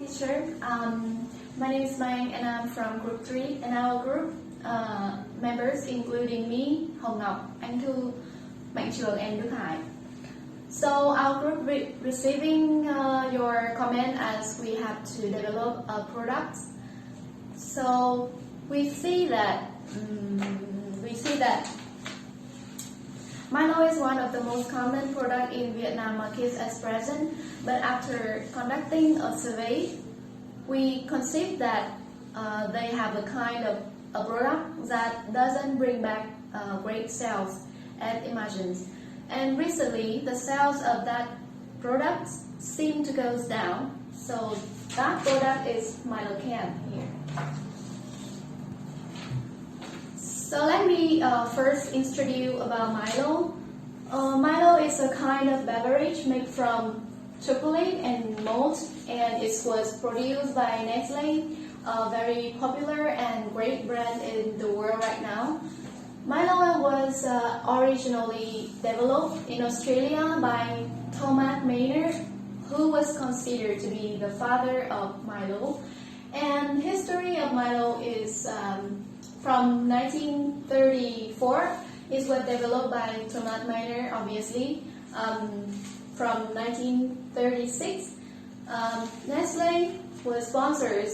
teacher. My name is Mai and I'm from Group 3. And our group members including me, Hồng Ngọc, Anh Thư, Mạnh Trường and Đức Hải. So our group receiving your comment as we have to develop a product. So we see that Milo is one of the most common product in Vietnam markets at present, but after conducting a survey, we conceived that they have a kind of a product that doesn't bring back great sales as imagined. And recently, the sales of that product seem to go down. So that product is Milo can here. So let me first introduce you about Milo. Milo is a kind of beverage made from chocolate and malt, and it was produced by Nestle, a very popular and great brand in the world right now. Milo was originally developed in Australia by Thomas Maynard, who was considered to be the father of Milo. And history of Milo is from 1934. It was developed by Thomas Maynard, obviously. From 1936, Nestle was sponsored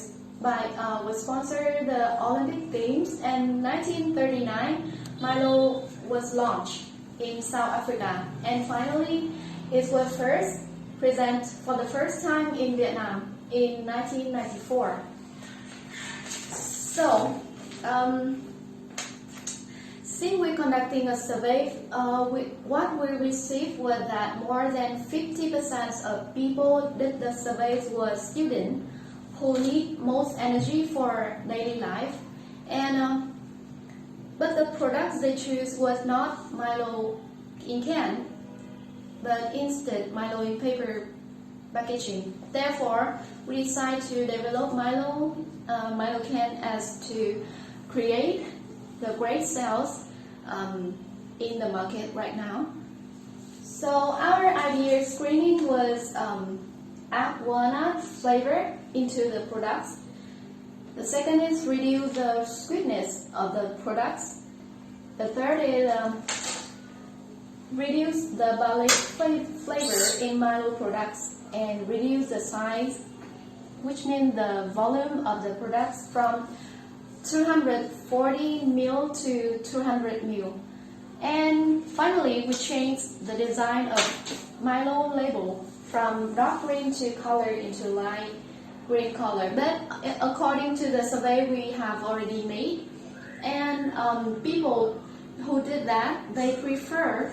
the Olympic Games, and 1939 Milo was launched in South Africa, and finally it was first presented for the first time in Vietnam in 1994. So, since we're conducting a survey, what we received was that more than 50% of people did the surveys were students who need most energy for daily life, and but the products they choose was not Milo in can, but instead Milo in paper packaging. Therefore, we decided to develop Milo can as to create the great sales in the market right now. So our idea screening was add walnut flavor into the products. The second is reduce the sweetness of the products. The third is reduce the barley flavor in Milo products and reduce the size, which means the volume of the products from 240 ml to 200 ml. And finally, we changed the design of Milo label from dark green to color into light green color. But according to the survey we have already made, and people who did that, they prefer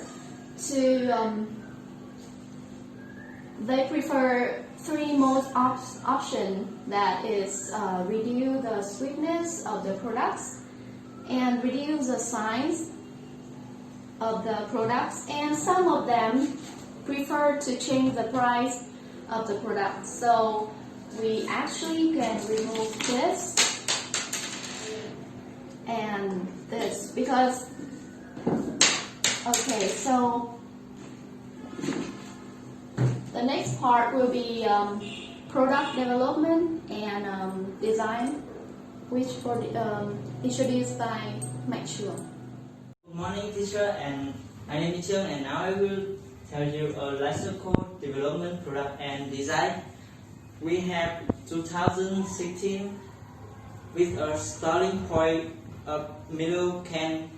three most option, that is reduce the sweetness of the products and reduce the size of the products, and some of them prefer to change the price of the product. So we actually can remove this and this because okay, so the next part will be product development and design, which for introduced by Mạnh Trường. Good morning, teacher, and my name is Trương, and now I will tell you a lesson called development, product, and design. We have 2016 with a starting point of Milo can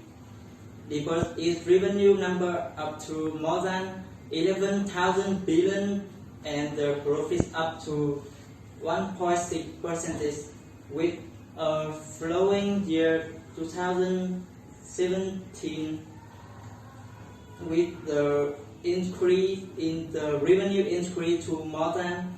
develop its revenue number up to more than 11,000 billion and the profit up to 1.6% with a flowing year 2017 with the increase in the revenue increase to more than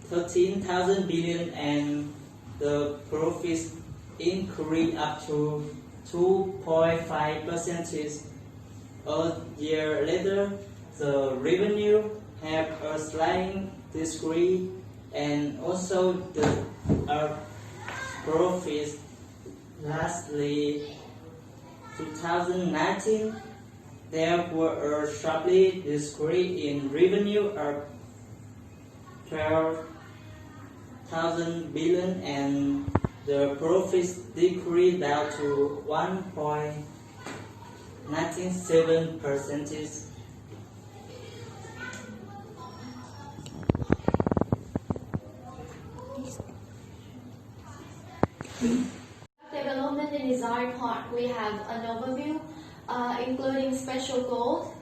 13,000 billion and the profits increase up to 2.5%. A year later, the revenue have a slight decrease and also the profits. Lastly, 2019, there were a sharply decrease in revenue of 12 1,000 billion and the profits decreased down to 1.97%. Development and design part, we have an overview, including special goals.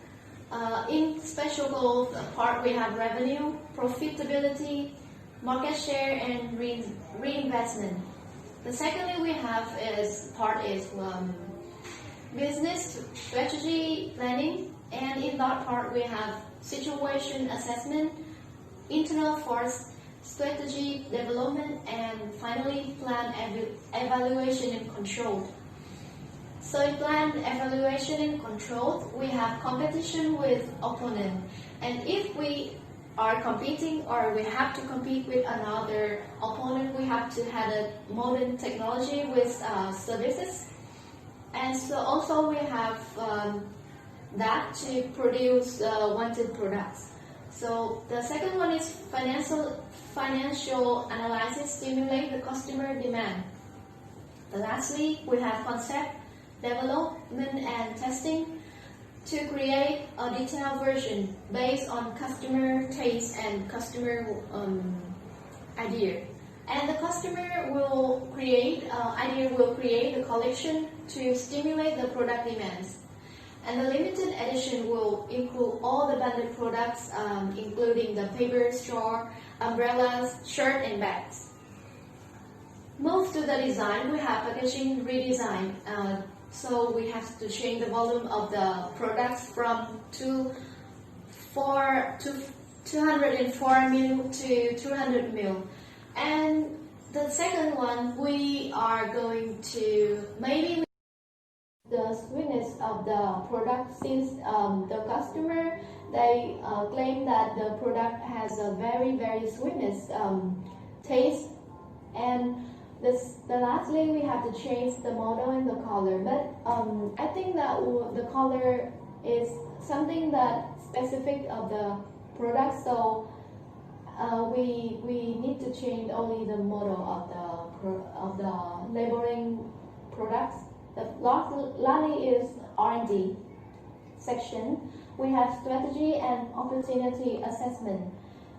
In special goals part, we have revenue, profitability, market share, and reinvestment. The secondly we have is business strategy planning, and in that part we have situation assessment, internal force strategy development, and finally plan evaluation and control. So in plan evaluation and control, we have competition with opponent, and if we are competing or we have to compete with another opponent, we have to have a modern technology with services, and so also we have that to produce wanted products. So the second one is financial analysis, stimulate the customer demand. Lastly, we have concept development and testing to create a detailed version based on customer taste and customer idea. And the customer will create a collection to stimulate the product demands. And the limited edition will include all the banded products, including the paper, straw, umbrellas, shirt, and bags. Move to the design, we have packaging redesign. So we have to change the volume of the products from 204 to 204 mil to 200 mil. And the second one, we are going to maybe the sweetness of the product, since the customer they claim that the product has a very sweetness taste. And the lastly we have to change the model and the color, but I think that the color is something that specific of the product, so we need to change only the model of the labeling products. The lastly is R&D section. We have strategy and opportunity assessment,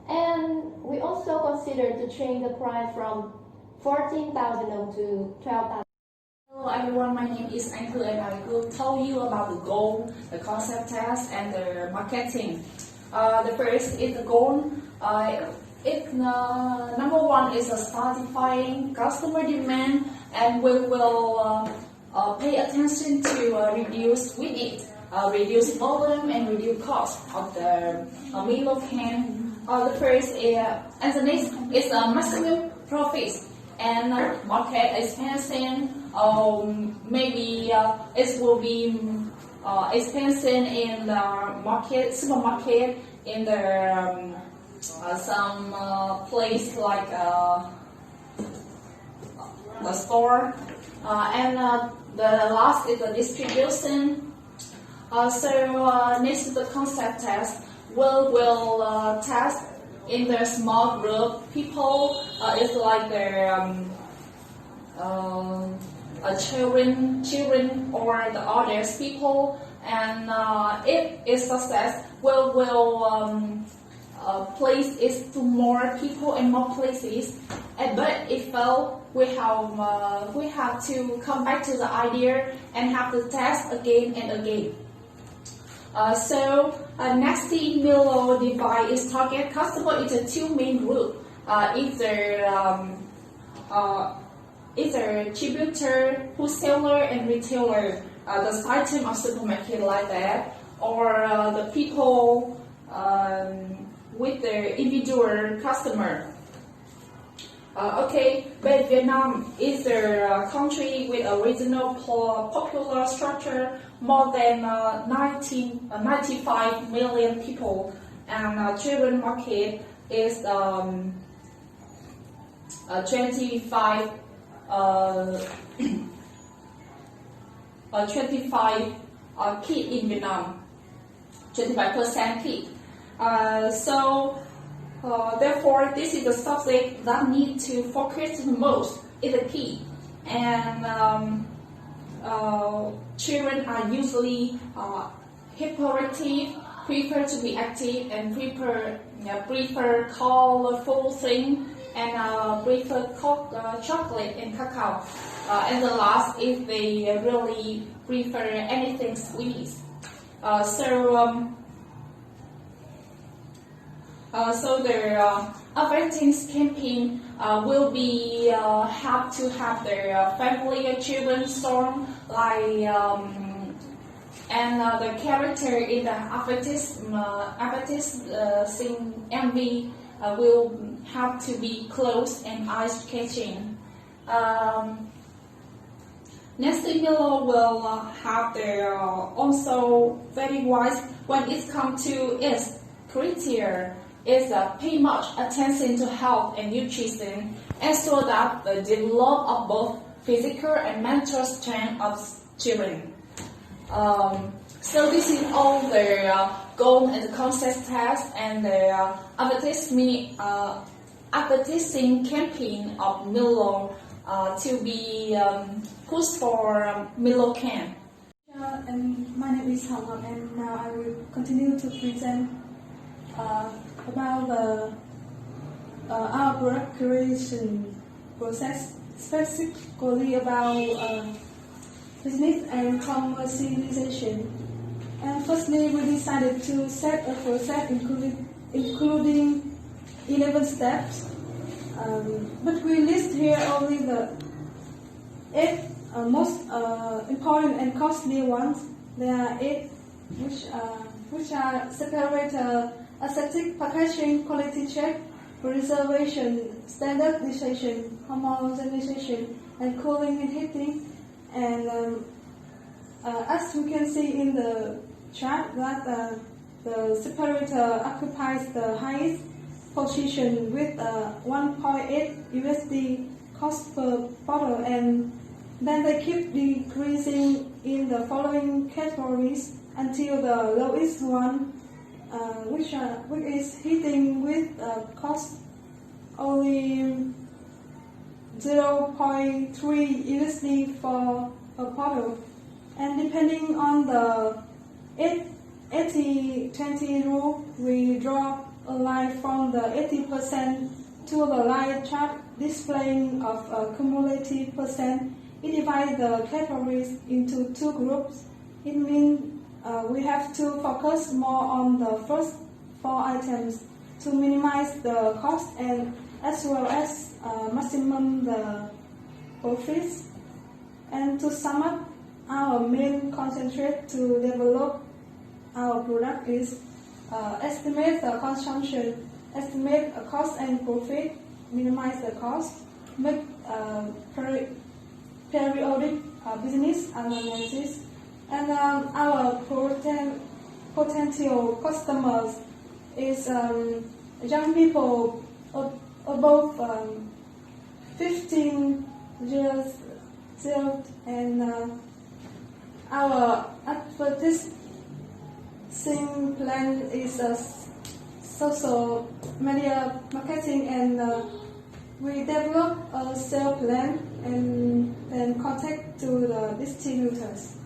and we also consider to change the price from 14,000 to 12,000. Hello everyone, my name is Anchor and I will tell you about the goal, the concept test, and the marketing. The first is the goal. Number one is satisfying customer demand, and we will pay attention to reduce volume and reduce cost of the Milo can. The first is, and the next is maximum profits and market expansion. Maybe it will be expansion in the supermarket, in the some place like the store, and the last is the distribution. So next is the concept test. We'll test in the small group people. It's like their children or the others people, and if it's success, we'll place it to more people and more places. But if fail, we have to come back to the idea and have to test again and again. So next thing Milo divide its target customer into two main groups. Either distributor, wholesaler, and retailer. The item of supermarket like that, or the people with the individual customer. Okay, but Vietnam is the country with a regional popular structure, more than 95 million people, and children market is 25 kid in Vietnam, 25% kid. So Therefore, this is the subject that need to focus the most, is the key. And children are usually hyperactive, prefer to be active, and prefer colorful things, and prefer chocolate and cacao. And the last is they really prefer anything sweet. So their advertising campaign will be have to have their family or children song like and the character in the advertising MV will have to be close and eye-catching. Next, Milo will have their also very wise when it comes to its criteria. Is pay much attention to health and nutrition, and so that the development of both physical and mental strength of children. So this is all the goal and the concept test and the advertising campaign of Milo to be pushed for Milo Camp. And my name is Hong, and now I will continue to present about our product creation process, specifically about business and commercialization. And firstly, we decided to set a process including 11 steps, but we list here only the 8 most important and costly ones. There are 8 which are separator, aseptic packaging, quality check, preservation, standardization, homogenization, and cooling and heating. And as we can see in the chart, that the separator occupies the highest position with 1.8 USD cost per bottle, and then they keep decreasing in the following categories until the lowest one, which is heating with cost only 0.3 USD for a bottle. And depending on the 80-20 rule, we draw a line from the 80% to the line chart displaying of cumulative percent. It divides the categories into 2 groups. It means we have to focus more on the first 4 items to minimize the cost and as well as maximum the profits. And to sum up, our main concentrate to develop our product is estimate the consumption, estimate a cost and profit, minimize the cost, make periodic business analysis, and our potential customers is young people above 15 years old, and our advertising plan is social media marketing, and we develop a sales plan and then contact to the distributors.